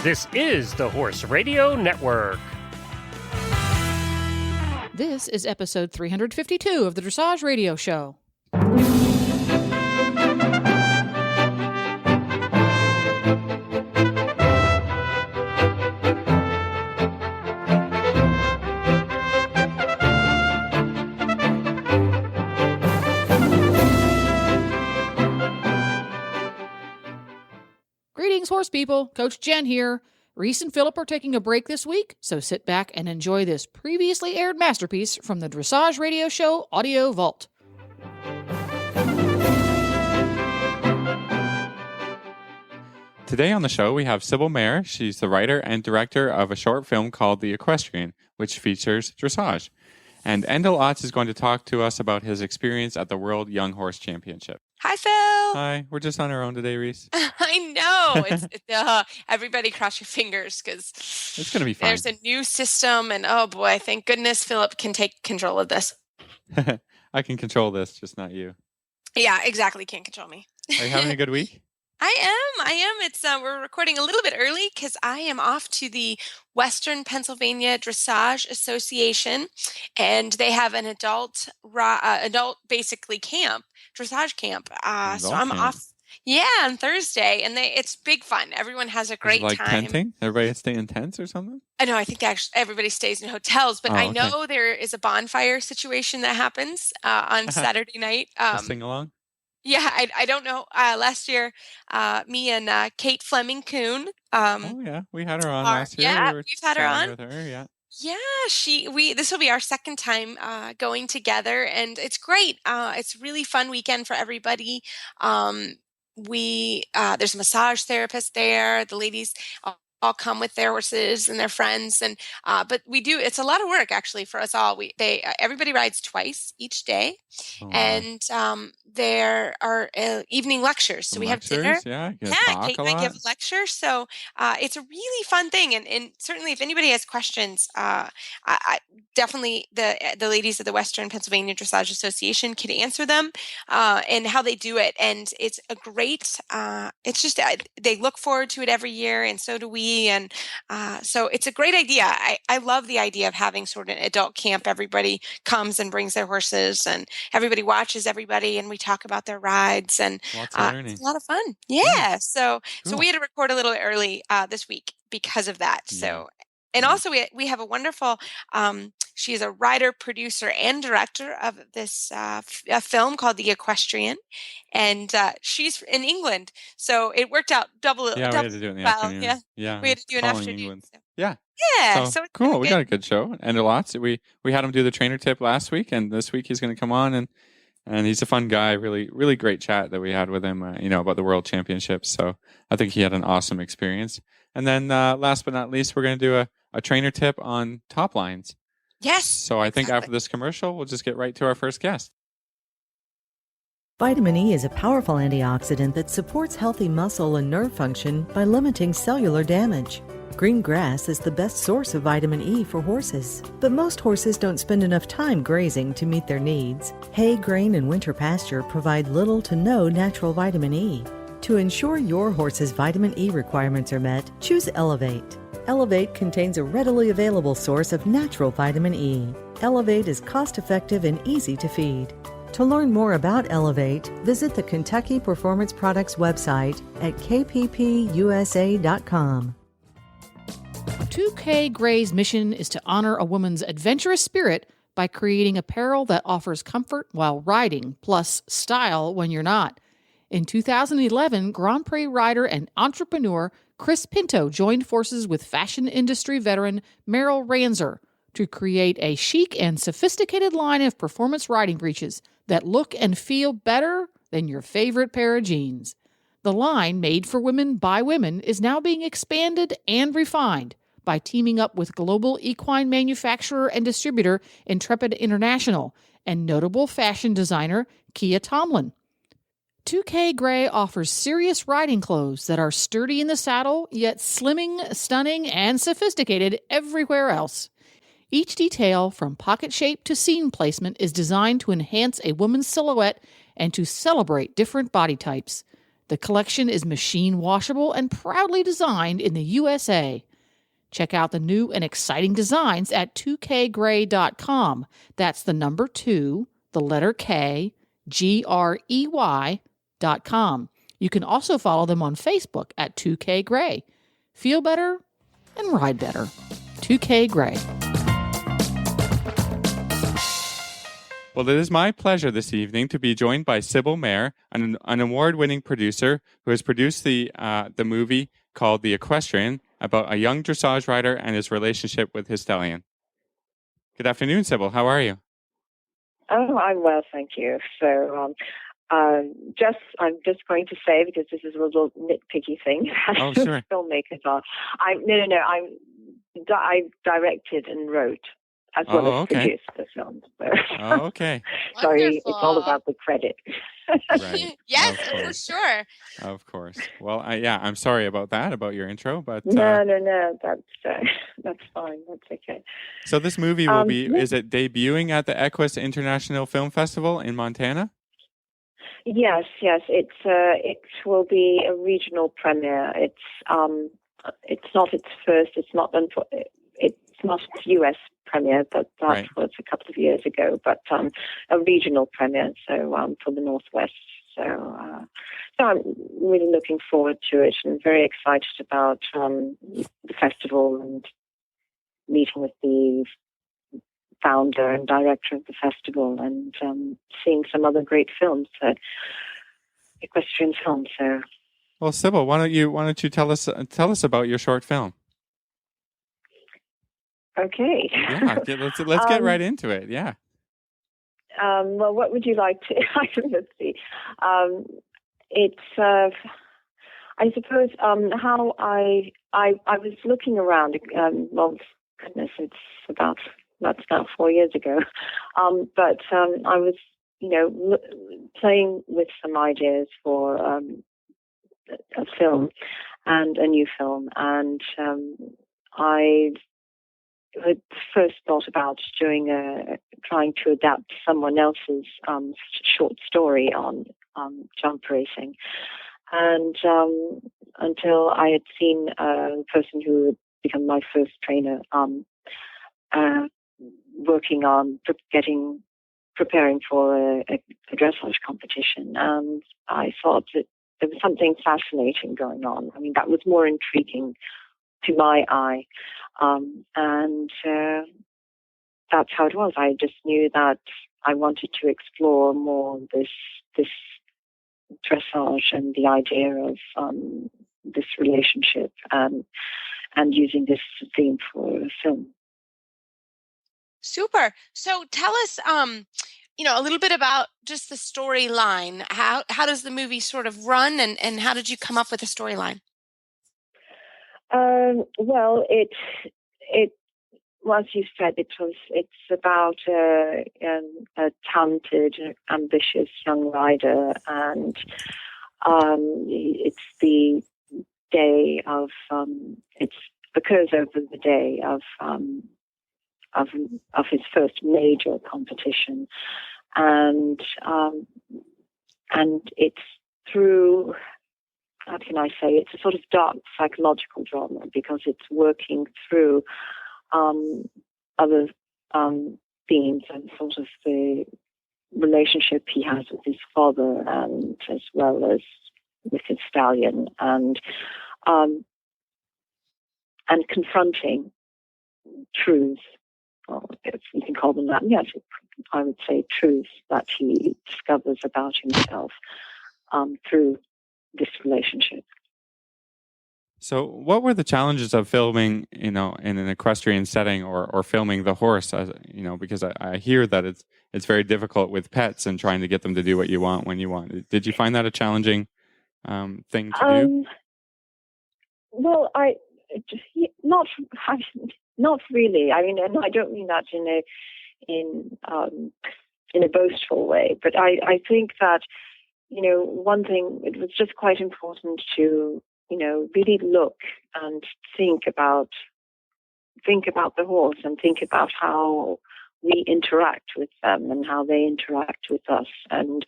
This is the Horse Radio Network. This is episode 352 of the Dressage Radio Show. Greetings, horse people. Coach Jen here. Reese and Phillip are taking a break this week, so sit back and enjoy this previously aired masterpiece from the Dressage Radio Show Audio Vault. Today on the show, we have Sybil Mayer. She's the writer and director of a short film called The Equestrian, which features dressage. And Endel is going to talk to us about his experience at the World Young Horse Championship. Hi, Phil. Hi. We're just on our own today, Reese. I know. Everybody cross your fingers because it's going to be fine. There's a new system, and oh boy, thank goodness Phillip can take control of this. I can control this, just not you. Yeah, exactly. Can't control me. Are you having a good week? I am. It's we're recording a little bit early because I am off to the Western Pennsylvania Dressage Association, and they have an adult basically camp, dressage camp. So I'm off. Yeah, on Thursday, and it's big fun. Everyone has a great like time. Tenting? Everybody stay in tents or something? I know. I think actually everybody stays in hotels, but I know there is a bonfire situation that happens on Saturday night. Sing along. Yeah, I don't know. Last year, me and Kate Fleming-Coon. We had her on last year. Yeah, we've had her on. With her, yeah. Yeah, this will be our second time going together, and it's great. It's a really fun weekend for everybody. There's a massage therapist there. The ladies all come with their horses and their friends, and but it's a lot of work actually for us all. Everybody rides twice each day, and there are evening lectures. So we have dinner. Kate and I give a lecture. So it's a really fun thing, and certainly if anybody has questions, I definitely the ladies of the Western Pennsylvania Dressage Association can answer them and how they do it. And it's a great. It's just they look forward to it every year, and so do we. And so it's a great idea. I love the idea of having sort of an adult camp. Everybody comes and brings their horses, and everybody watches everybody, and we talk about their rides, and it's a lot of fun. Yeah. So we had to record a little early this week because of that. Yeah. So, and also we have a wonderful. She is a writer, producer, and director of this a film called The Equestrian, and she's in England, so it worked out double. Yeah, we had to do it in the afternoon. Yeah, we had to do an afternoon. England. So. Yeah. So it's cool. We got a good show, and we had him do the trainer tip last week, and this week he's going to come on, and he's a fun guy. Really, really great chat that we had with him. About the World Championships. So I think he had an awesome experience. And then last but not least, we're going to do a trainer tip on top lines. Yes. So I think after this commercial, we'll just get right to our first guest. Vitamin E is a powerful antioxidant that supports healthy muscle and nerve function by limiting cellular damage. Green grass is the best source of vitamin E for horses, but most horses don't spend enough time grazing to meet their needs. Hay, grain, and winter pasture provide little to no natural vitamin E. To ensure your horse's vitamin E requirements are met, choose Elevate. Elevate contains a readily available source of natural vitamin E. Elevate is cost-effective and easy to feed. To learn more about Elevate, visit the Kentucky Performance Products website at kppusa.com. 2K Gray's mission is to honor a woman's adventurous spirit by creating apparel that offers comfort while riding, plus style when you're not. In 2011, Grand Prix rider and entrepreneur Chris Pinto joined forces with fashion industry veteran Meryl Ranzer to create a chic and sophisticated line of performance riding breeches that look and feel better than your favorite pair of jeans. The line, made for women by women, is now being expanded and refined by teaming up with global equine manufacturer and distributor Intrepid International and notable fashion designer Kia Tomlin. 2K Gray offers serious riding clothes that are sturdy in the saddle, yet slimming, stunning, and sophisticated everywhere else. Each detail, from pocket shape to seam placement, is designed to enhance a woman's silhouette and to celebrate different body types. The collection is machine washable and proudly designed in the USA. Check out the new and exciting designs at 2kgrey.com. That's the number 2, the letter K, GREY.com. You can also follow them on Facebook at 2kgrey. Feel better and ride better. 2K Grey. Well, it is my pleasure this evening to be joined by Sybil Mayer, an award-winning producer who has produced the movie called The Equestrian, about a young dressage rider and his relationship with his stallion. Good afternoon, Sybil. How are you? Oh, I'm well, thank you. So, I'm just going to say, because this is a little nitpicky thing, Oh, sure. filmmakers are. I directed and wrote as well as produced the film. So. Oh, okay. Sorry, it's all about the credit. Right. Yes, for sure. Of course. Well, I'm sorry about that, about your intro, but no, that's fine. That's okay. So this movie will be, is it debuting at the Equus International Film Festival in Montana? Yes, it will be a regional premiere. It's not its first. It's not its U.S. premiere, but that was a couple of years ago. But a regional premiere, so for the Northwest. So I'm really looking forward to it, and very excited about the festival and meeting with the founder and director of the festival, and seeing some other great films, equestrian films. So, well, Sybil, why don't you tell us about your short film? Okay. Yeah, let's get right into it. Yeah. Well, what would you like to? Let's see. It's I suppose how I was looking around. Well, goodness, that's now 4 years ago. But I was, playing with some ideas for a film and a new film, and I had first thought about trying to adapt someone else's short story on jump racing, and until I had seen a person who had become my first trainer working on preparing for a dressage competition, and I thought that there was something fascinating going on. I mean, that was more intriguing to my eye, and that's how it was. I just knew that I wanted to explore more this dressage and the idea of this relationship, and using this theme for a film. Super. So tell us, a little bit about just the storyline. How does the movie sort of run, and how did you come up with the storyline? Well, it as you said, it's about a talented, ambitious young rider, and it's the day of it occurs over the day of his first major competition, and it's through, how can I say, it's a sort of dark psychological drama, because it's working through other themes, and sort of the relationship he has with his father, and as well as with his stallion, and confronting truths, or if you can call them that. Yes, I would say truths that he discovers about himself through this relationship. So what were the challenges of filming, in an equestrian setting, or filming the horse, because I hear that it's very difficult with pets and trying to get them to do what you want when you want. Did you find that a challenging thing to do? Well, not really. I mean, and I don't mean that in a boastful way, but I think that, one thing, it was just quite important to, really look and think about the horse, and think about how we interact with them and how they interact with us, and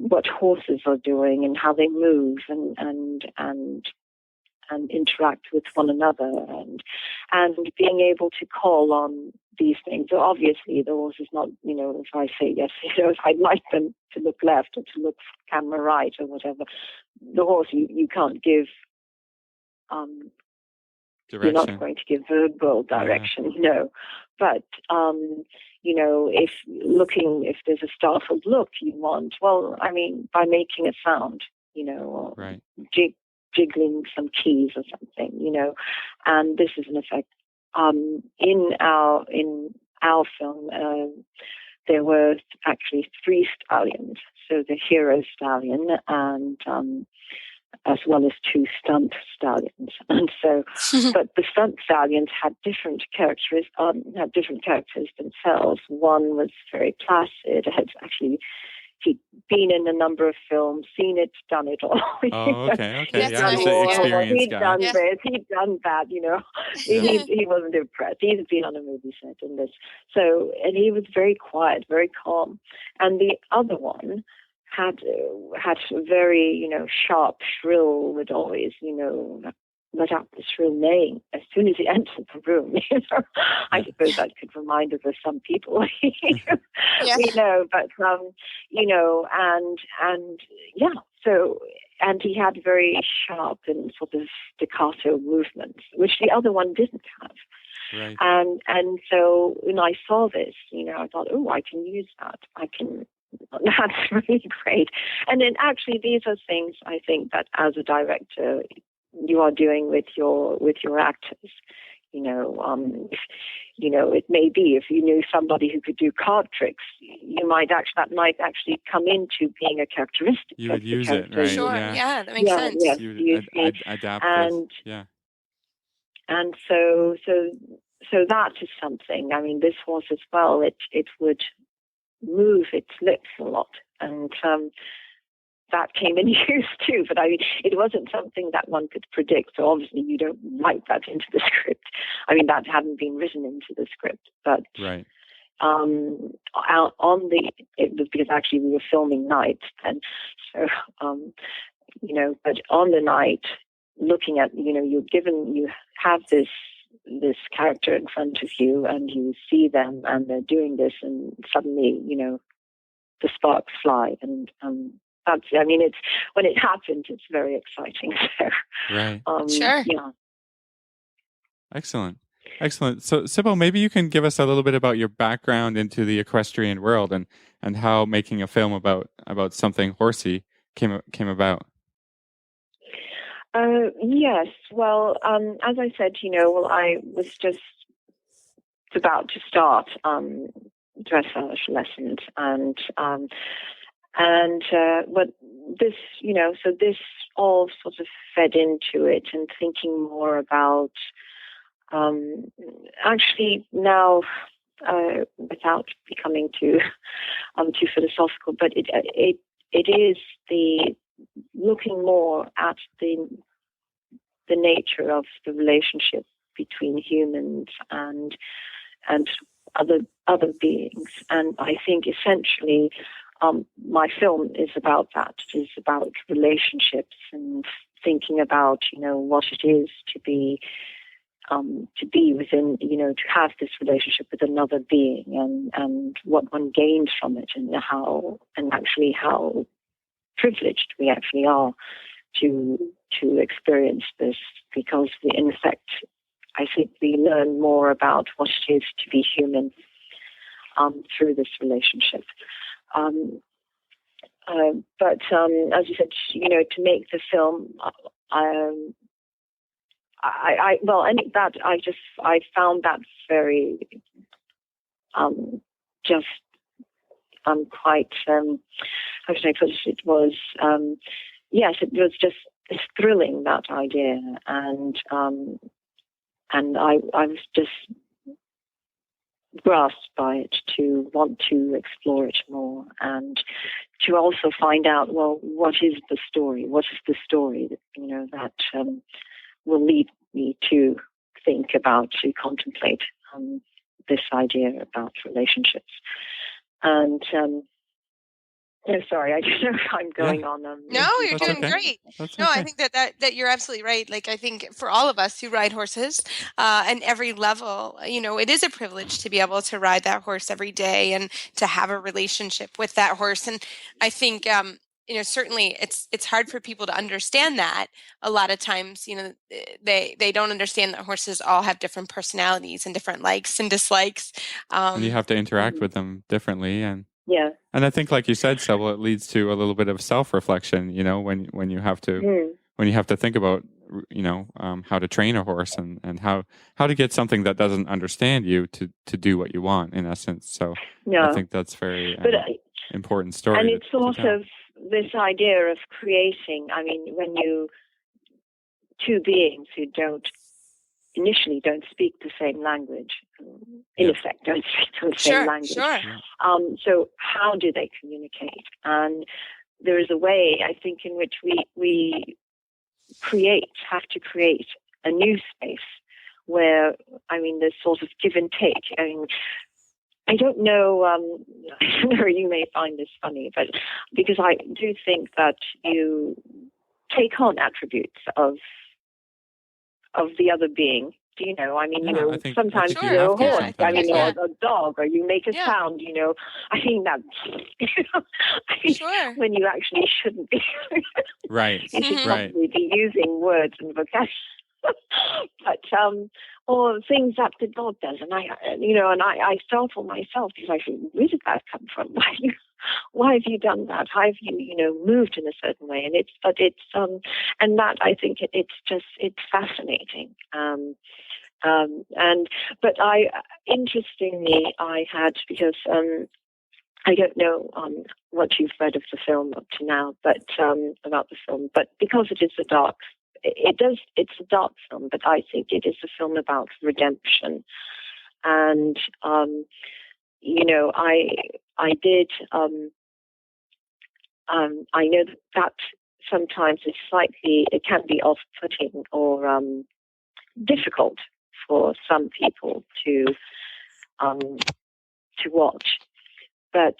what horses are doing and how they move and interact with one another, and being able to call on these things. So obviously the horse is not, if I say yes, if I'd like them to look left or to look camera right or whatever, the horse, you can't give, Direction. you're not going to give verbal direction, no. But, if there's a startled look you want, well, I mean, by making a sound, or Right. jiggling some keys or something, and this is an effect. In our film, there were actually 3 stallions. So the hero stallion and as well as 2 stunt stallions. And so, but the stunt stallions had different characters themselves. One was very placid. He'd been in a number of films, seen it, done it all. Oh, okay. That's Yeah, nice. he's an experienced He'd guy. done this, he'd done that, He wasn't impressed. He's been on a movie set in this. So, and he was very quiet, very calm. And the other one had a very, sharp, shrill, would always, let out the shrill neighing as soon as he entered the room. I suppose that could remind us of some people, but So, and he had very sharp and sort of staccato movements, which the other one didn't have. Right. And so when I saw this, I thought, oh, I can use that. That's really great. And then actually these are things I think that as a director you are doing with your actors. It may be if you knew somebody who could do card tricks, that might actually come into being a characteristic. You would use it, right? Sure. Yeah, that makes sense. Yes, you would adapt and this. Yeah. And so that is something. I mean, this horse as well. It would move its lips a lot, and that came in use too. But it wasn't something that one could predict. So obviously, you don't write that into the script. I mean, that hadn't been written into the script, but right. It was because actually we were filming night then, so but on the night, looking at you have this character in front of you, and you see them, and they're doing this, and suddenly the sparks fly, and it's when it happens, it's very exciting. So, right. Sure. Yeah. Excellent. So, Sybil, maybe you can give us a little bit about your background into the equestrian world and how making a film about something horsey came about. Yes. Well, as I said, I was just about to start dressage lessons, but this, so this all sort of fed into it, and thinking more about actually now, without becoming too philosophical, but it is the looking more at the nature of the relationship between humans and other beings. And I think essentially my film is about that. It is about relationships and thinking about what it is to be within, to have this relationship with another being, and what one gains from it, and how privileged we actually are to experience this, because in effect, I think we learn more about what it is to be human through this relationship. But as you said, to make the film, I found that very quite, how should I put it? It was it was just thrilling, that idea, and I was just grasped by it to want to explore it more, and to also find out, well, what is the story? What is the story that will lead me to think about, to contemplate this idea about relationships. And No, sorry, I don't know if I'm going on. No, you're That's doing okay. great. That's No, I okay. think that you're absolutely right. Like, I think for all of us who ride horses, and every level, it is a privilege to be able to ride that horse every day and to have a relationship with that horse. And I think, certainly it's hard for people to understand that. A lot of times, they don't understand that horses all have different personalities and different likes and dislikes. And you have to interact with them differently, Yeah. and I think, like you said, Sybil, it leads to a little bit of self-reflection. When you have to think about how to train a horse and how to get something that doesn't understand you to do what you want, in essence. So I think that's very important story. And it's sort of this idea of creating. I mean, when two beings who initially don't speak the same language, in effect, don't speak the same language. Sure. So how do they communicate? And there is a way, I think, in which we have to create a new space where, there's sort of give and take. I don't know, you may find this funny, but because I do think that you take on attributes of the other being. Do you know? Sometimes you're a horse. Or a dog, or you make a sound. I think that. When you actually shouldn't be. Right. You should probably be using words and vocabulary. But or things that the dog does, and I startle myself because I think, where did that come from? Why have you done that? How have you moved in a certain way? And and that, I think it's fascinating. But interestingly, I had, because I don't know what you've read of the film up to now, but about the film, but because it is it's a dark film, but I think it is a film about redemption. And I did. I know that sometimes it can be off-putting or difficult for some people to watch. But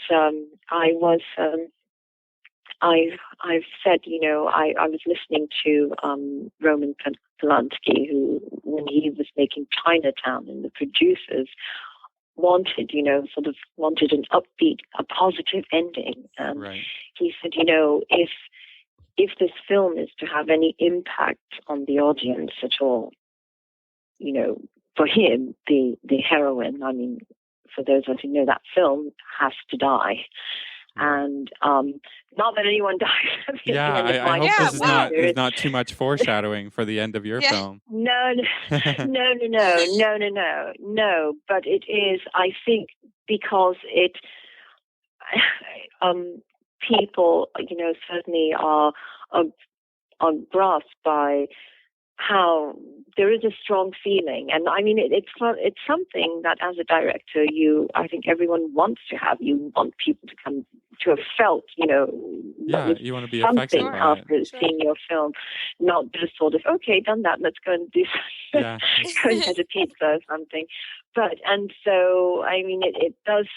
I've said, I was listening to Roman Polanski, who, when he was making Chinatown, and the producers wanted an upbeat, a positive ending. Right. He said, if this film is to have any impact on the audience at all, for him, the heroine, for those of you who know that film, has to die. And not that anyone dies. I hope this is not too much foreshadowing for the end of your film. No. But it is, I think, because it people, certainly are grasped by how there is a strong feeling, and it's something that, as a director, I think everyone wants to have. You want people to come to have felt, you want to be affected by after seeing your film, not just sort of, okay, done that, let's go and do go and get a pizza or something. And so it does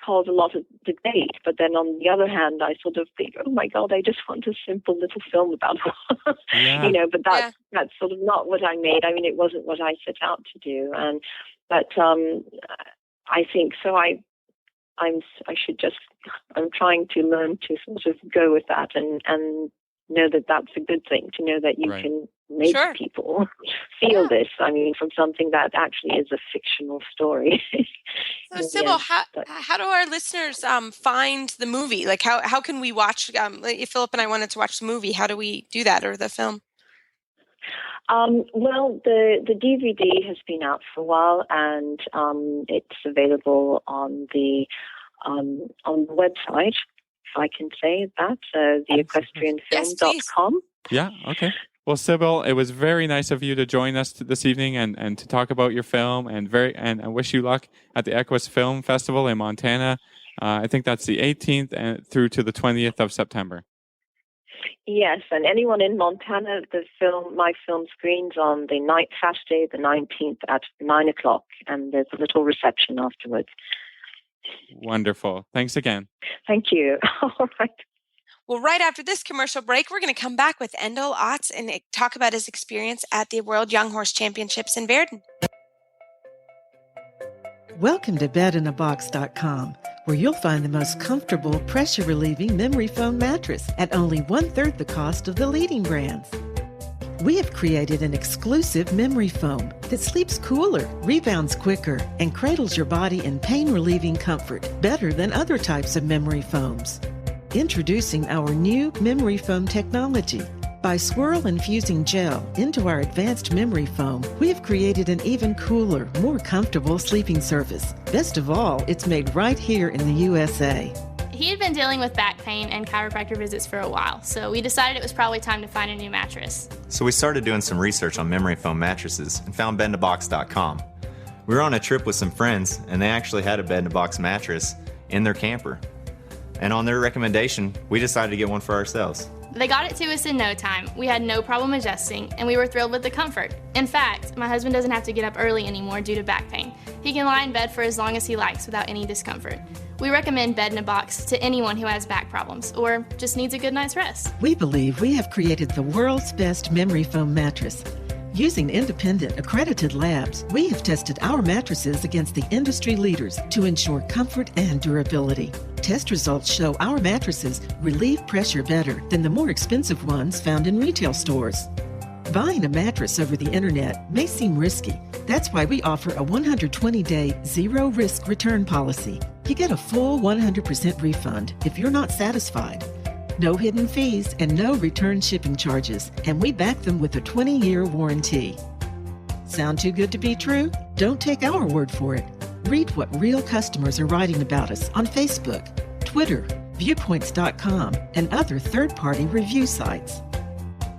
cause a lot of debate, but then on the other hand, I sort of think, oh my God, I just want a simple little film about but that's sort of not what I made. It wasn't what I set out to do. But I think so. I'm trying to learn to sort of go with that and know that that's a good thing, to know that you can make people feel this. From something that actually is a fictional story. So, Sybil, how do our listeners find the movie? Like, how can we watch? If Philip and I wanted to watch the movie, how do we do that, or the film? Well, the DVD has been out for a while, and it's available on the website, if I can say that, theequestrianfilm.com. Yeah, okay. Well, Sybil, it was very nice of you to join us this evening and to talk about your film, and I wish you luck at the Equus Film Festival in Montana. I think that's the 18th through to the 20th of September. Yes, and anyone in Montana, my film screens on the Saturday, the 19th at 9:00, and there's a little reception afterwards. Wonderful. Thanks again. Thank you. All right. Well, right after this commercial break, we're going to come back with Endel Otts and talk about his experience at the World Young Horse Championships in Verden. Welcome to bedinabox.com, where you'll find the most comfortable, pressure-relieving memory foam mattress at only 1/3 the cost of the leading brands. We have created an exclusive memory foam that sleeps cooler, rebounds quicker, and cradles your body in pain-relieving comfort better than other types of memory foams. Introducing our new memory foam technology. By swirl infusing gel into our advanced memory foam, we have created an even cooler, more comfortable sleeping surface. Best of all, it's made right here in the USA. He had been dealing with back pain and chiropractor visits for a while, so we decided it was probably time to find a new mattress. So we started doing some research on memory foam mattresses and found bedinabox.com. We were on a trip with some friends, and they actually had a bed-in-a-box mattress in their camper. And on their recommendation, we decided to get one for ourselves. They got it to us in no time. We had no problem adjusting, and we were thrilled with the comfort. In fact, my husband doesn't have to get up early anymore due to back pain. He can lie in bed for as long as he likes without any discomfort. We recommend Bed in a Box to anyone who has back problems or just needs a good night's rest. We believe we have created the world's best memory foam mattress. Using independent, accredited labs, we have tested our mattresses against the industry leaders to ensure comfort and durability. Test results show our mattresses relieve pressure better than the more expensive ones found in retail stores. Buying a mattress over the internet may seem risky. That's why we offer a 120-day zero-risk return policy. You get a full 100% refund if you're not satisfied. No hidden fees and no return shipping charges, and we back them with a 20-year warranty. Sound too good to be true? Don't take our word for it. Read what real customers are writing about us on Facebook, Twitter, Viewpoints.com, and other third-party review sites.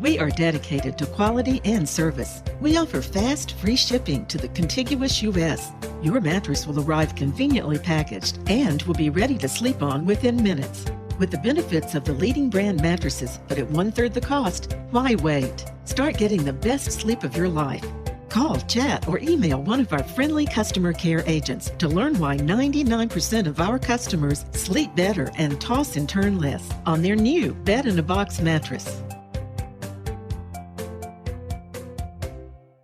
We are dedicated to quality and service. We offer fast, free shipping to the contiguous U.S. Your mattress will arrive conveniently packaged and will be ready to sleep on within minutes. With the benefits of the leading brand mattresses, but at 1/3 the cost, why wait? Start getting the best sleep of your life. Call, chat, or email one of our friendly customer care agents to learn why 99% of our customers sleep better and toss and turn less on their new Bed in a Box mattress.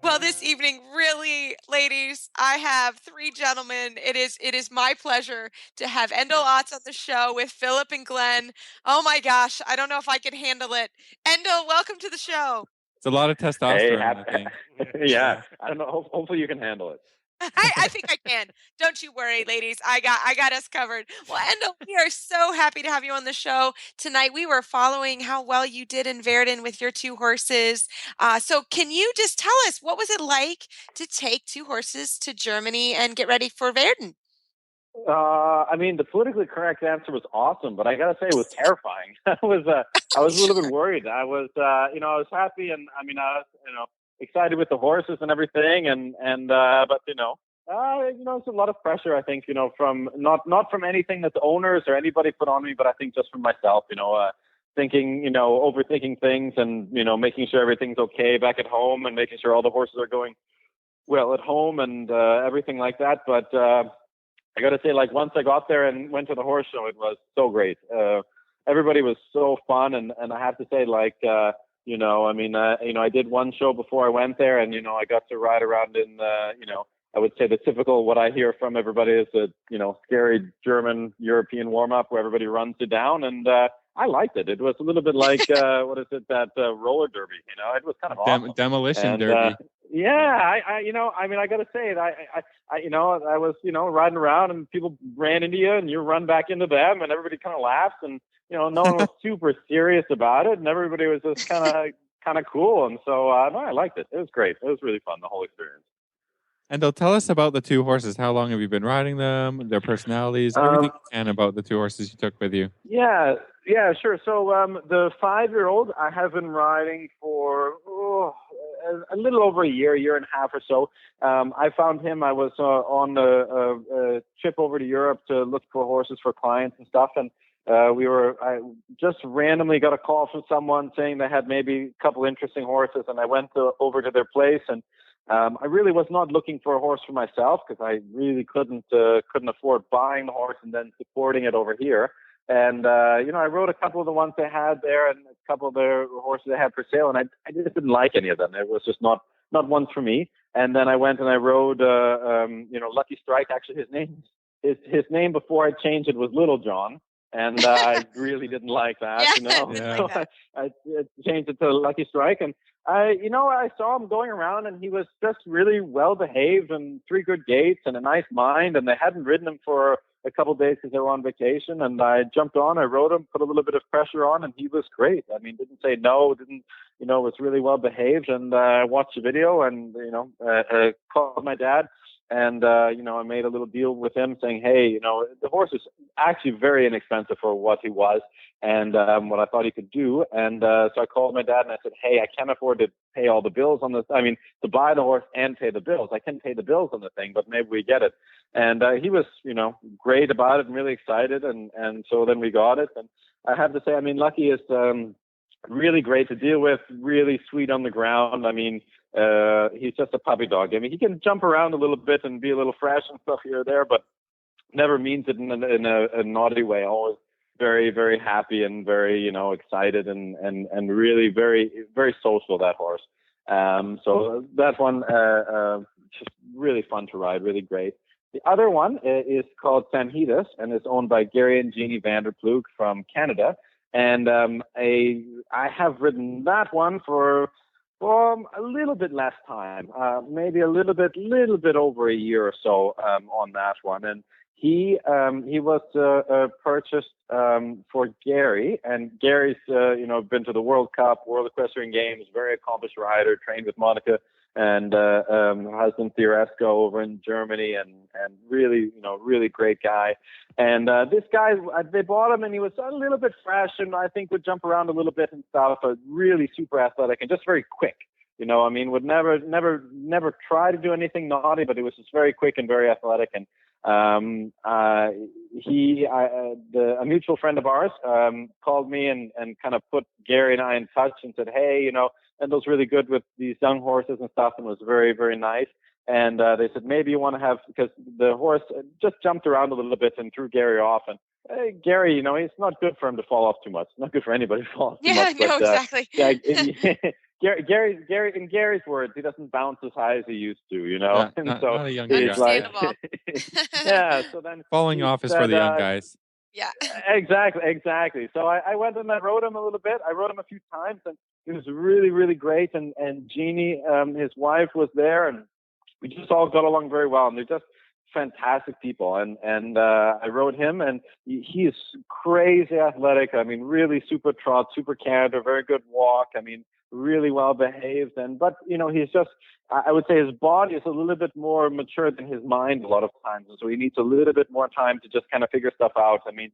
Well, this evening, really, ladies, I have three gentlemen. It is my pleasure to have Endel Otts on the show with Philip and Glenn. Oh my gosh, I don't know if I can handle it. Endel, welcome to the show. It's a lot of testosterone, I think. Yeah, I don't know. Hopefully you can handle it. I think I can. Don't you worry, ladies. I got us covered. Well, Endel, we are so happy to have you on the show tonight. We were following how well you did in Verden with your two horses. So can you just tell us, what was it like to take two horses to Germany and get ready for Verden? I mean, the politically correct answer was awesome, but I gotta say it was terrifying. I was a little bit worried. I was happy, and I mean, I was, excited with the horses and everything, but it's a lot of pressure, I think, from not from anything that the owners or anybody put on me, but I think just from myself, thinking, overthinking things and, making sure everything's okay back at home and making sure all the horses are going well at home and everything like that. But I got to say, like, once I got there and went to the horse show, it was so great. Everybody was so fun. And I have to say, like, I did one show before I went there, and, I got to ride around in, I would say the typical, what I hear from everybody is the, scary German European warm up where everybody runs you down. And I liked it. It was a little bit like, that roller derby, it was kind of awesome. Demolition derby. I got to say it. I was, riding around and people ran into you and you run back into them and everybody kind of laughs and, no one was super serious about it and everybody was just kind of cool. And so, I liked it. It was great. It was really fun, the whole experience. And they'll tell us about the two horses. How long have you been riding them? Their personalities, everything you can about the two horses you took with you. Yeah, sure. So the 5-year-old I have been riding for a little over a year and a half or so. I found him. I was on a trip over to Europe to look for horses for clients and stuff, and I just randomly got a call from someone saying they had maybe a couple interesting horses, and I went over to their place and I really was not looking for a horse for myself because I really couldn't afford buying the horse and then supporting it over here. And I rode a couple of the ones they had there and a couple of the horses they had for sale, and I just didn't like any of them. It was just not ones for me. And then I went and I rode Lucky Strike. Actually, his name before I changed it was Little John. And I really didn't like that, Yeah. So I changed it to Lucky Strike. And I saw him going around, and he was just really well behaved and 3 good gaits and a nice mind. And they hadn't ridden him for a couple of days because they were on vacation. And I jumped on, I rode him, put a little bit of pressure on, and he was great. I mean, didn't say no, was really well behaved. And I watched the video, and called my dad. And, I made a little deal with him saying, hey, the horse is actually very inexpensive for what he was and what I thought he could do. And so I called my dad and I said, hey, I can't afford to pay all the bills on this. I mean, to buy the horse and pay the bills. I can pay the bills on the thing, but maybe we get it. And he was, great about it and really excited. And so then we got it. And I have to say, I mean, Lucky is really great to deal with, really sweet on the ground. I mean, he's just a puppy dog. I mean, he can jump around a little bit and be a little fresh and stuff here or there, but never means it in a naughty way. Always very, very happy and very, excited and really very, very social, that horse. So that one, just really fun to ride, really great. The other one is called Sanhitas and is owned by Gary and Jeannie Vanderploeg from Canada. And I have ridden that one for a little bit less time, maybe a little bit over a year or so on that one. And he was purchased for Gary, and Gary's been to the World Cup, World Equestrian Games, very accomplished rider, trained with Monica and husband Theoresco over in Germany, and really really great guy. And this guy, they bought him, and he was a little bit fresh, and I think would jump around a little bit and stuff, but really super athletic and just very quick. I mean, would never try to do anything naughty, but he was just very quick and very athletic. And a mutual friend of ours called me and kind of put Gary and I in touch and said, hey, Endel's really good with these young horses and stuff, and was very, very nice. And they said, maybe you want to have, because the horse just jumped around a little bit and threw Gary off. And Gary, it's not good for him to fall off too much. Not good for anybody to fall off too much. Yeah, no, exactly. Gary, in Gary's words, he doesn't bounce as high as he used to, Yeah, and not so a young he's guy. like, yeah. So then Falling off is for the young guys. Yeah. Exactly. So I went and I rode him a little bit. I rode him a few times, and it was really, really great. And Jeannie, his wife, was there, and we just all got along very well. And they're just fantastic people. And I rode him, and he is crazy athletic. I mean, really super trot, super canter, very good walk. I mean, really well behaved. But he's just, I would say his body is a little bit more mature than his mind a lot of times. And so he needs a little bit more time to just kind of figure stuff out. I mean,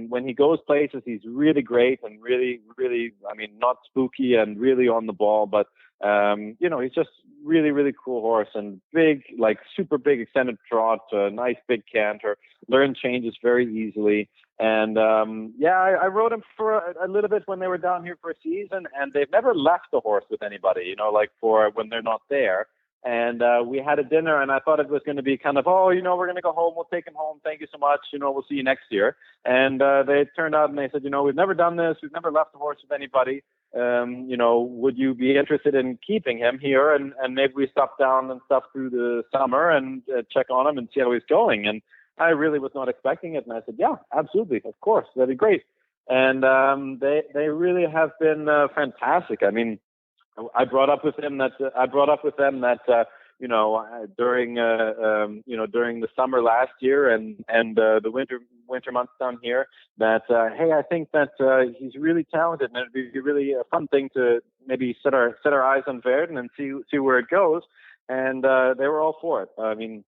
when he goes places, he's really great and really, really, I mean, not spooky and really on the ball, but he's just really, really cool horse and big, like super big extended trot, nice big canter, learn changes very easily. And I rode him for a little bit when they were down here for a season, and they've never left the horse with anybody, like for when they're not there. And we had a dinner, and I thought it was going to be kind of, we're going to go home. We'll take him home. Thank you so much. We'll see you next year. And they turned out and they said, we've never done this. We've never left the horse with anybody. Would you be interested in keeping him here? And maybe we stop down and stuff through the summer and check on him and see how he's going. And I really was not expecting it. And I said, yeah, absolutely. Of course. That'd be great. And they really have been fantastic. I mean, I brought up with them that during the summer last year and the winter months down here, that hey, I think that he's really talented, and it'd be really a fun thing to maybe set our eyes on Verden and see where it goes. And they were all for it. I mean,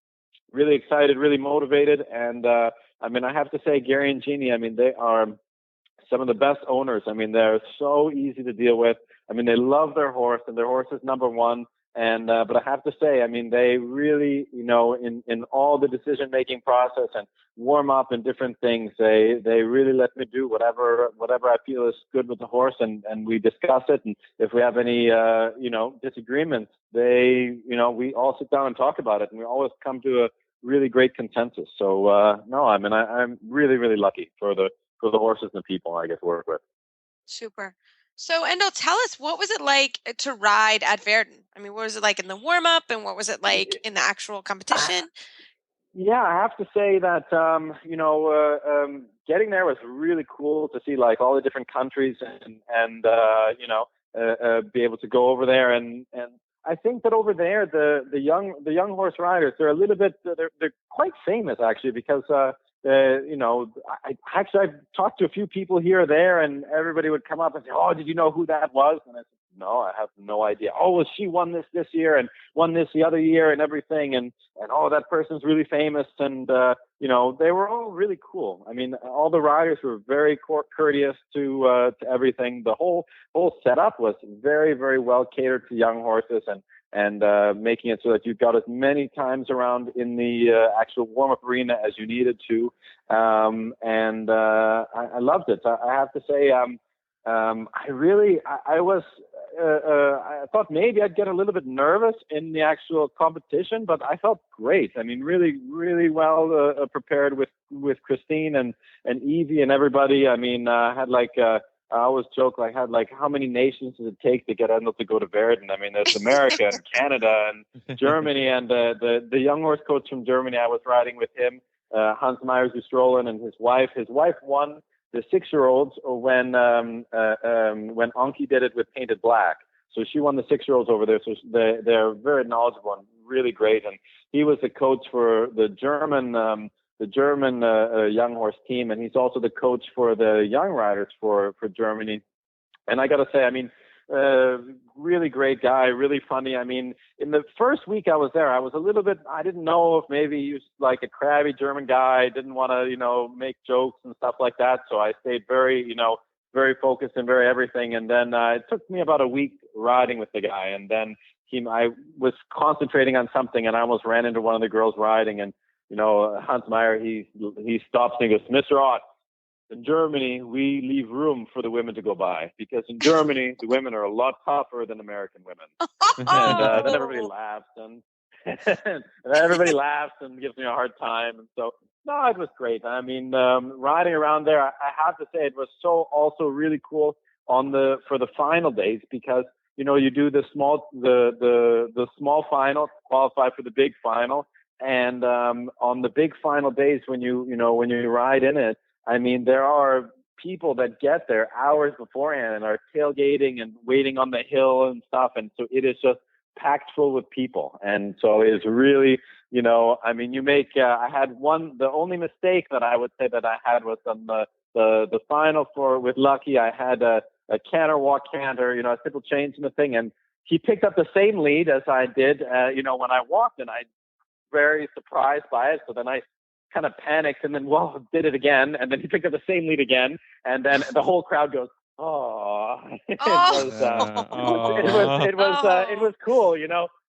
really excited, really motivated, and I mean, I have to say, Gary and Jeannie, I mean, they are some of the best owners. I mean, they're so easy to deal with. I mean, they love their horse, and their horse is number one. But I have to say, I mean, they really, in all the decision-making process and warm up and different things, they really let me do whatever I feel is good with the horse, and we discuss it. And if we have any, disagreements, we all sit down and talk about it, and we always come to a really great consensus. So, no, I mean, I'm really, really lucky for the horses and the people I get to work with. Super. So, Endel, tell us, what was it like to ride at Verden? I mean, what was it like in the warm up, and what was it like in the actual competition? Yeah, I have to say that getting there was really cool to see like all the different countries and be able to go over there, and I think that over there the young horse riders, they're a little bit they're quite famous actually, because I've talked to a few people here or there, and everybody would come up and say, "Oh, did you know who that was?" And I said, "No, I have no idea." "Oh, well, she won this year and won this the other year and everything, and oh, that person's really famous." And they were all really cool. I mean, all the riders were very courteous to everything. The whole setup was very, very well catered to young horses, and making it so that you got as many times around in the actual warm-up arena as you needed to. I loved it. I have to say, I thought maybe I'd get a little bit nervous in the actual competition, but I felt great. I mean, really, really well prepared with Christine and Evie and everybody. I mean, I had I always joke, I had how many nations does it take to get Endel to go to Verden? I mean, there's America and Canada and Germany, and the young horse coach from Germany, I was riding with him, Hans Meyer-Zustrolen, and his wife. His wife won the 6-year-olds when Anki did it with Painted Black. So she won the 6-year-olds over there. So they're very knowledgeable and really great. And he was the coach for the German young horse team, and he's also the coach for the young riders for Germany. And I got to say, I mean, really great guy, really funny. I mean, in the first week I was there, I was a little bit, I didn't know if maybe he was like a crabby German guy, didn't want to, make jokes and stuff like that. So I stayed very, very focused and very everything. And then it took me about a week riding with the guy. And then I was concentrating on something, and I almost ran into one of the girls riding, and Hans Meyer, he stops and he goes, "Mr. Ott, in Germany, we leave room for the women to go by, because in Germany, the women are a lot tougher than American women." And then everybody laughs, and everybody laughs and gives me a hard time. And so, no, it was great. I mean, riding around there, I have to say, it was also really cool for the final days, because you do the small final to qualify for the big final. And on the big final days, when you ride in it, I mean, there are people that get there hours beforehand and are tailgating and waiting on the hill and stuff, and so it is just packed full with people. And so it is really, I mean, you make. I had the only mistake that I would say that I had was on the final with Lucky. I had a canter walk canter, a simple change in the thing, and he picked up the same lead as I did, when I walked, and I very surprised by it. So then I kind of panicked, and then did it again, and then he picked up the same lead again, and then the whole crowd goes, "Oh!" It was cool.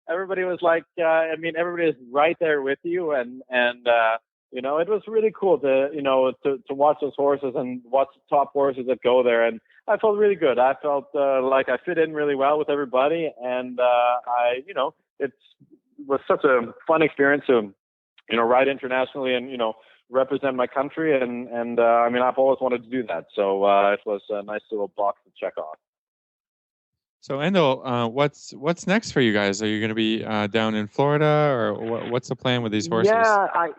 Everybody was like, I mean, everybody is right there with you, and it was really cool to watch those horses and watch the top horses that go there, and I felt really good. I felt like I fit in really well with everybody, and it was such a fun experience to, ride internationally and, represent my country. And I mean, I've always wanted to do that. So it was a nice little box to check off. So Endel, what's next for you guys? Are you going to be down in Florida, or what's the plan with these horses? I'm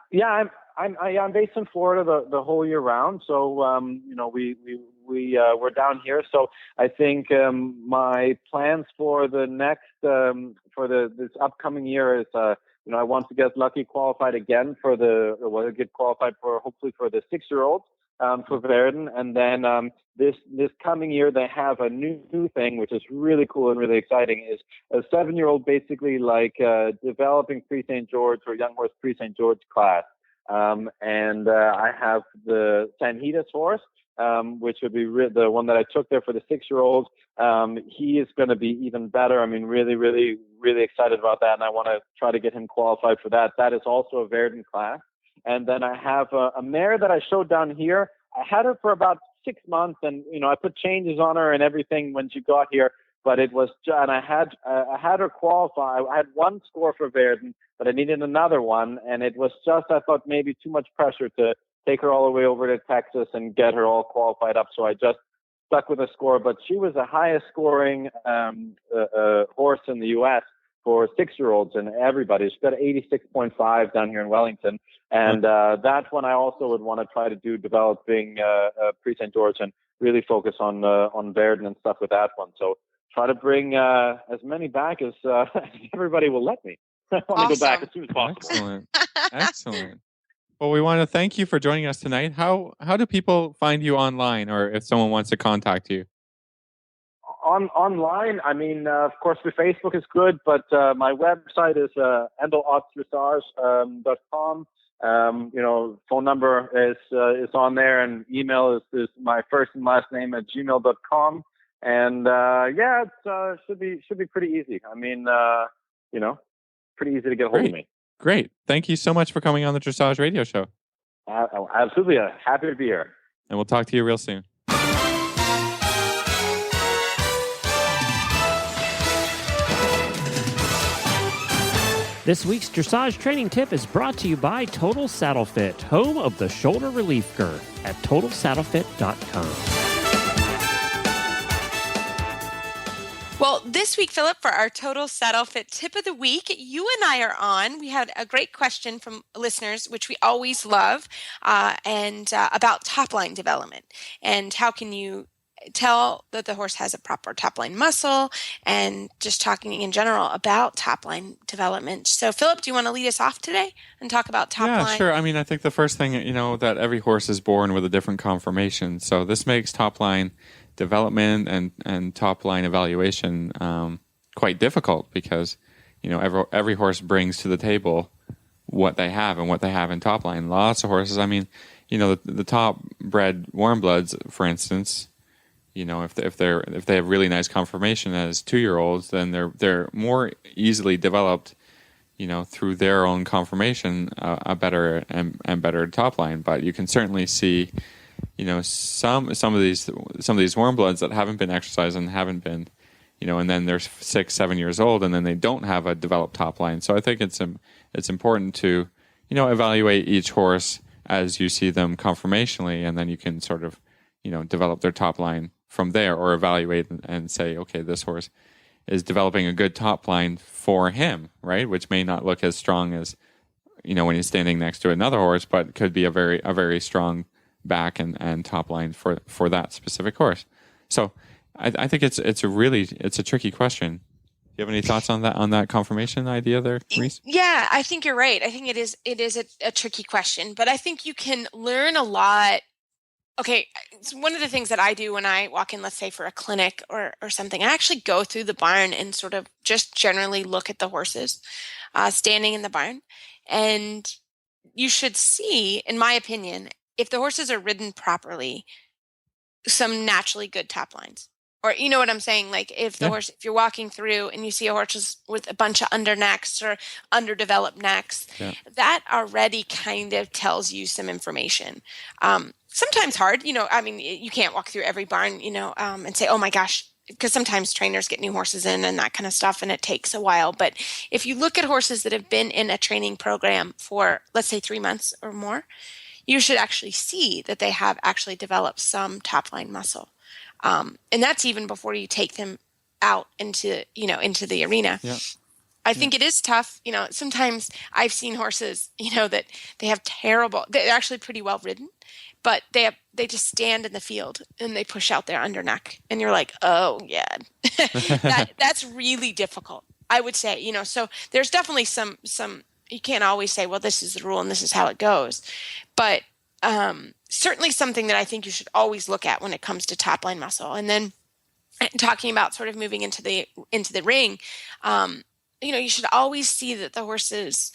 based in Florida the whole year round. So we're down here. So I think my plans for the next this upcoming year is I want to get Lucky qualified again get qualified hopefully for the 6-year-olds for Verden, and then this coming year they have a new thing which is really cool and really exciting. Is a 7-year-old basically developing Prix St. George or young horse Prix St. George class. I have the San Hitas horse, which would be the one that I took there for the 6-year-old. He is going to be even better. I mean, really, really, really excited about that, and I want to try to get him qualified for that. That is also a Verden class. And then I have a mare that I showed down here. I had her for about 6 months, and I put changes on her and everything when she got here. But it was, and I had her qualify. I had one score for Verden, but I needed another one, and it was just, I thought, maybe too much pressure to take her all the way over to Texas and get her all qualified up. So I just stuck with a score. But she was the highest scoring horse in the U.S. for 6-year-olds and everybody. She's got 86.5 down here in Wellington. And that's one I also would want to try to do, developing Prix St. George, and really focus on Verden and stuff with that one. So try to bring as many back as everybody will let me. I want to go back as soon as possible. Excellent. Well, we want to thank you for joining us tonight. How do people find you online, or if someone wants to contact you? Online, I mean, of course, the Facebook is good, but my website is endel.dressage.com. Phone number is on there, and email is my first and last name at gmail.com. And it should be pretty easy. I mean, pretty easy to get a hold of me. Great. Thank you so much for coming on the Dressage Radio Show. Absolutely. Happy to be here. And we'll talk to you real soon. This week's Dressage Training Tip is brought to you by Total Saddle Fit, home of the shoulder relief girth at TotalSaddleFit.com. Well, this week, Philip, for our Total Saddle Fit Tip of the Week, you and I are on. We had a great question from listeners, which we always love, and about top-line development. And how can you tell that the horse has a proper top-line muscle, and just talking in general about top-line development. So, Philip, do you want to lead us off today and talk about top-line? Yeah, sure. I mean, I think the first thing, that every horse is born with a different conformation. So this makes top-line development and top line evaluation quite difficult, because every horse brings to the table what they have and what they have in top line. Lots of horses, I mean, the top bred warm bloods, for instance, if they have really nice conformation as 2-year-olds, then they're more easily developed through their own conformation, a better and better top line. But you can certainly see some of these warm bloods that haven't been exercised and haven't been, and then they're 6-7 years old, and then they don't have a developed top line. So I think it's important to evaluate each horse as you see them conformationally, and then you can sort of develop their top line from there, or evaluate and say, okay, this horse is developing a good top line for him, right? Which may not look as strong as when he's standing next to another horse, but could be a very strong back and top line for that specific horse. So I think it's a tricky question. Do you have any thoughts on that conformation idea there, Reese? Yeah, I think you're right. I think it is a tricky question, but I think you can learn a lot. Okay, it's one of the things that I do when I walk in, let's say for a clinic or something, I actually go through the barn and sort of just generally look at the horses standing in the barn. And you should see, in my opinion, if the horses are ridden properly, some naturally good top lines. Or you know what I'm saying? Like if you're walking through and you see a horse with a bunch of undernecks or underdeveloped necks, that already kind of tells you some information. Sometimes hard, I mean, you can't walk through every barn, and say, oh my gosh, because sometimes trainers get new horses in and that kind of stuff, and it takes a while. But if you look at horses that have been in a training program for, let's say, 3 months or more, you should actually see that they have actually developed some top line muscle. And that's even before you take them out into the arena. Yeah. I think it is tough. Sometimes I've seen horses, that they have they're actually pretty well ridden, but they just stand in the field and they push out their underneck. And you're like, oh yeah, that's really difficult, I would say, so there's definitely some, you can't always say, well, this is the rule and this is how it goes. But certainly something that I think you should always look at when it comes to top line muscle. And then talking about sort of moving into the ring, you should always see that the horses,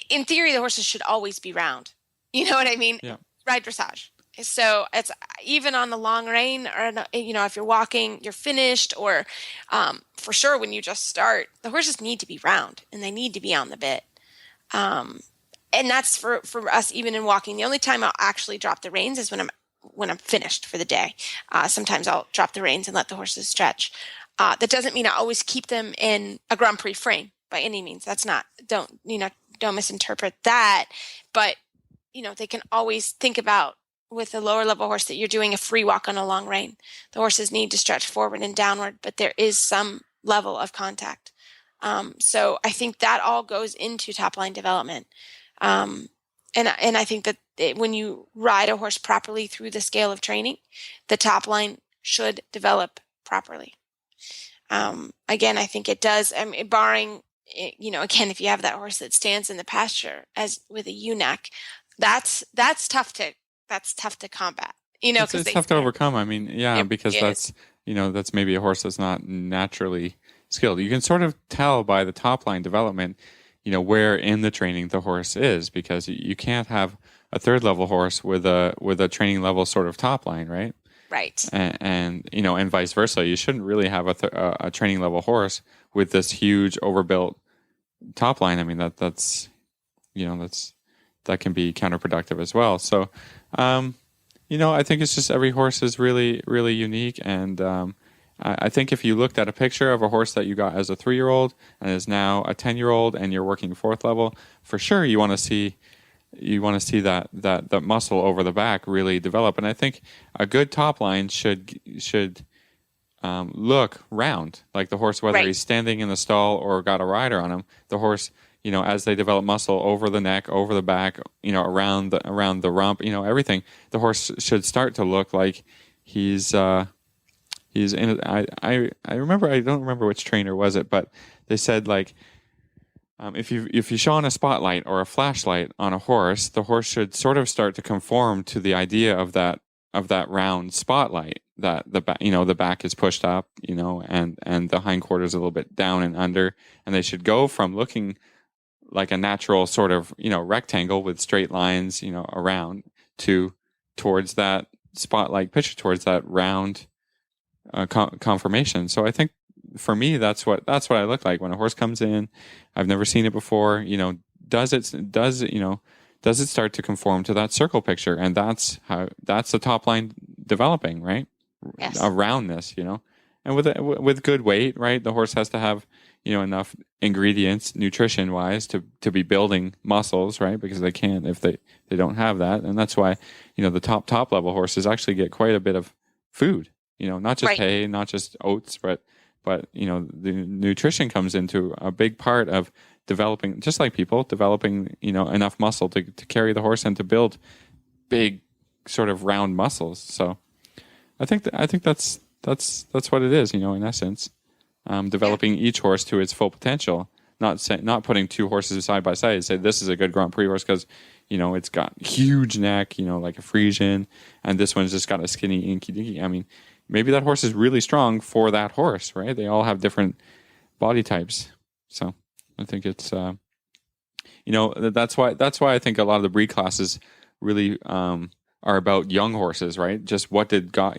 in theory, the horses should always be round. You know what I mean? Yeah. Ride dressage. So it's even on the long rein, or if you're walking, you're finished, or for sure when you just start, the horses need to be round and they need to be on the bit. And that's for us, even in walking. The only time I'll actually drop the reins is when I'm finished for the day. Sometimes I'll drop the reins and let the horses stretch. That doesn't mean I always keep them in a Grand Prix frame by any means. That's not, don't misinterpret that. But, they can always think about, with a lower level horse, that you're doing a free walk on a long rein. The horses need to stretch forward and downward, but there is some level of contact. So I think that all goes into top line development. And I think that when you ride a horse properly through the scale of training, the top line should develop properly. Again, I think it does. Barring, again, if you have that horse that stands in the pasture as with a ewe-neck, that's tough to combat. It's tough to overcome. Because is. that's maybe a horse that's not naturally skilled. You can sort of tell by the top line development, where in the training the horse is, because you can't have a third level horse with a training level sort of top line, right? Right. And vice versa. You shouldn't really have a training level horse with this huge overbuilt top line. That can be counterproductive as well. So, I think it's just every horse is really, really unique. And I think if you looked at a picture of a horse that you got as a 3-year-old and is now a 10-year-old and you're working 4th level, for sure you want to see that muscle over the back really develop. And I think a good top line should look round, like the horse, whether he's standing in the stall or got a rider on him. The horse, as they develop muscle over the neck, over the back, around the rump, everything, the horse should start to look like he's in. I remember, I don't remember which trainer was it, but they said, like, if you shone a spotlight or a flashlight on a horse, the horse should sort of start to conform to the idea of that round spotlight, that the back is pushed up, and the hindquarters a little bit down and under, and they should go from looking like a natural sort of rectangle with straight lines around towards that spotlight picture, towards that round conformation. So I think for me, that's what I look like when a horse comes in. I've never seen it before. Does it start to conform to that circle picture? And that's the top line developing, right? Yes. Around this, and with good weight, right? The horse has to have, enough ingredients, nutrition wise, to be building muscles, right? Because they can't if they don't have that. And that's why, the top level horses actually get quite a bit of food, not just hay, not just oats, but the nutrition comes into a big part of developing, just like people developing, enough muscle to carry the horse and to build big sort of round muscles. So I think that's what it is, in essence, developing each horse to its full potential, not putting two horses side by side and say, this is a good Grand Prix horse because, it's got huge neck, like a Frisian, and this one's just got a skinny inky dinky. Maybe that horse is really strong for that horse, right? They all have different body types. So I think it's, that's why I think a lot of the breed classes really are about young horses, right? Just what did God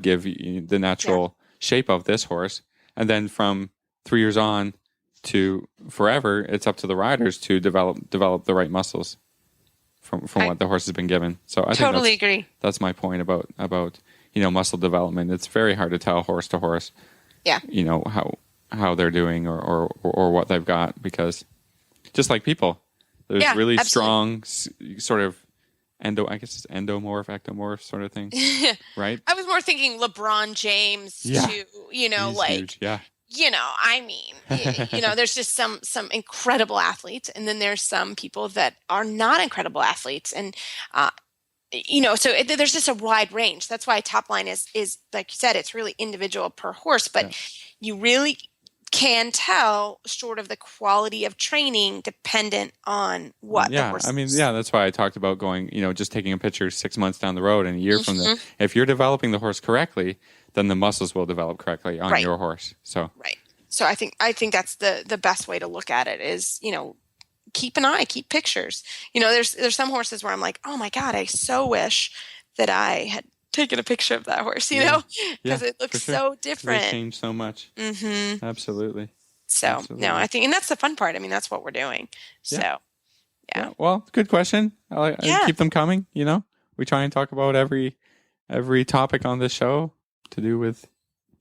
give the natural shape of this horse? And then from 3 years on to forever, it's up to the riders to develop the right muscles from what the horse has been given. So I totally think agree. That's my point about muscle development. It's very hard to tell horse to horse, how they're doing or what they've got, because just like people, there's really absolutely. strong sort of endomorph, ectomorph sort of thing, right? I was more thinking LeBron James to, He's like, huge. Yeah. There's just some incredible athletes, and then there's some people that are not incredible athletes, and so there's just a wide range. That's why top line is like you said, it's really individual per horse, but you really can tell sort of the quality of training dependent on what the horse is. That's why I talked about going, just taking a picture 6 months down the road and a year from there. If you're developing the horse correctly, then the muscles will develop correctly on your horse. So So I think that's the best way to look at it is, keep an eye, keep pictures. There's some horses where I'm like, oh my God, I so wish that I had taken a picture of that horse, you know, because it looks so different. They change so much. Mm-hmm. Absolutely. So, Absolutely. no, I think, and that's the fun part. I mean, that's what we're doing. So, yeah. Well, good question. I keep them coming. You know, we try and talk about every topic on this show to do with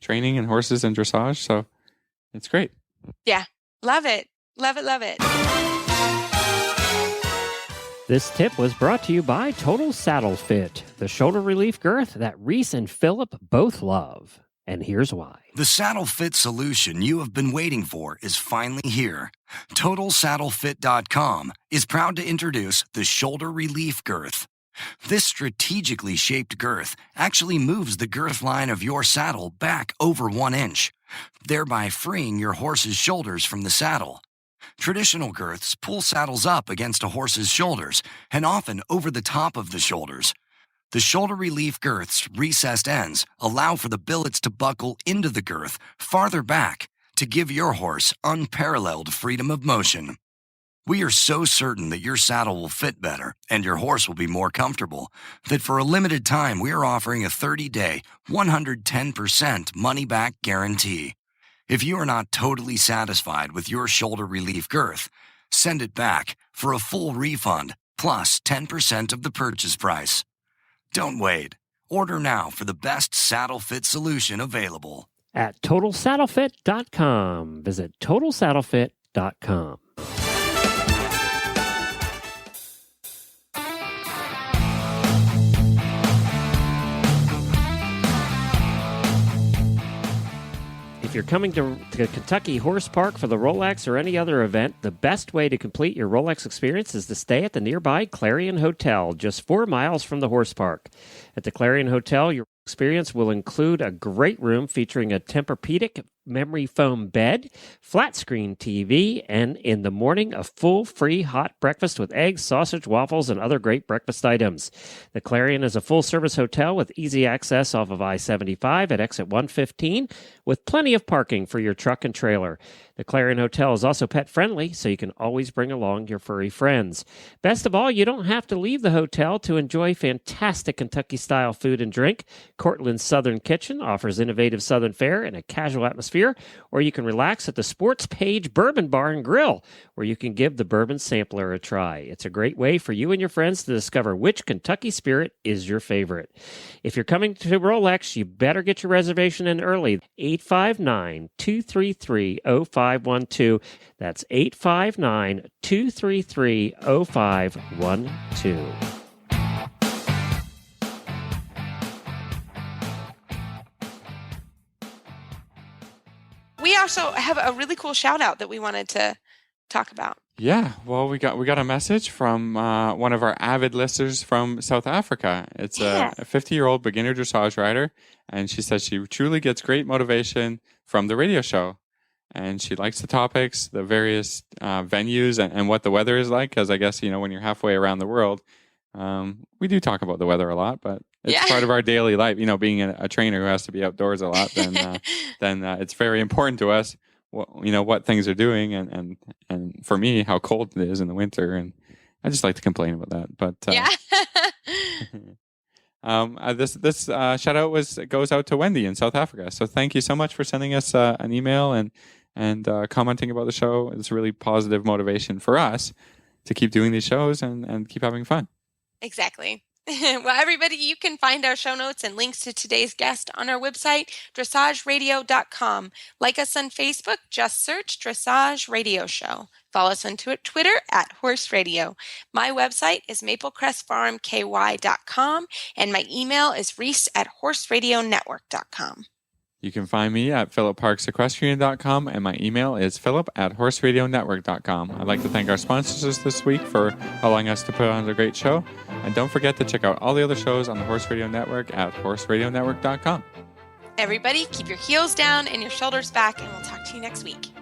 training and horses and dressage. So it's great. Yeah. Love it. Love it. Love it. This tip was brought to you by Total Saddle Fit, the shoulder relief girth that Reese and Philip both love. And here's why. The saddle fit solution you have been waiting for is finally here. TotalSaddleFit.com is proud to introduce the shoulder relief girth. This strategically shaped girth actually moves the girth line of your saddle back over 1 inch, thereby freeing your horse's shoulders from the saddle. Traditional girths pull saddles up against a horse's shoulders and often over the top of the shoulders. The shoulder relief girth's recessed ends allow for the billets to buckle into the girth farther back to give your horse unparalleled freedom of motion. We are so certain that your saddle will fit better and your horse will be more comfortable that for a limited time we are offering a 30-day, 110% money-back guarantee. If you are not totally satisfied with your shoulder relief girth, send it back for a full refund plus 10% of the purchase price. Don't wait. Order now for the best saddle fit solution available. At TotalSaddleFit.com. Visit TotalSaddleFit.com. If you're coming to Kentucky Horse Park for the Rolex or any other event, the best way to complete your Rolex experience is to stay at the nearby Clarion Hotel, just 4 miles from the horse park. At the Clarion Hotel, your experience will include a great room featuring a Tempur-Pedic memory foam bed, flat screen TV, and in the morning, a full free hot breakfast with eggs, sausage, waffles, and other great breakfast items. The Clarion is a full-service hotel with easy access off of I-75 at exit 115 with plenty of parking for your truck and trailer. The Clarion Hotel is also pet-friendly, so you can always bring along your furry friends. Best of all, you don't have to leave the hotel to enjoy fantastic Kentucky-style food and drink. Cortland's Southern Kitchen offers innovative Southern fare and a casual atmosphere, or you can relax at the Sports Page Bourbon Bar and Grill, where you can give the bourbon sampler a try. It's a great way for you and your friends to discover which Kentucky spirit is your favorite. If you're coming to Rolex, you better get your reservation in early. 859-233-0512. That's 859-233-0512. We also have a really cool shout out that we wanted to talk about. Yeah, well, we got a message from one of our avid listeners from South Africa. It's a 50-year-old beginner dressage rider, and she says she truly gets great motivation from the radio show. And she likes the topics, the various venues, and what the weather is like. Because I guess, when you're halfway around the world, we do talk about the weather a lot, but it's part of our daily life. Being a trainer who has to be outdoors a lot, then it's very important to us, what things are doing, and for me, how cold it is in the winter. And I just like to complain about that. But this shout out goes out to Wendy in South Africa. So thank you so much for sending us an email and commenting about the show. It's really positive motivation for us to keep doing these shows and keep having fun. Exactly. Well, everybody, you can find our show notes and links to today's guest on our website, dressageradio.com. Like us on Facebook, just search Dressage Radio Show. Follow us on Twitter at Horse Radio. My website is maplecrestfarmky.com, and my email is reese@horseradionetwork.com. You can find me at philipparksequestrian.com, and my email is philip@horseradionetwork.com. I'd like to thank our sponsors this week for allowing us to put on a great show. And don't forget to check out all the other shows on the Horse Radio Network at horseradionetwork.com. Everybody, keep your heels down and your shoulders back, and we'll talk to you next week.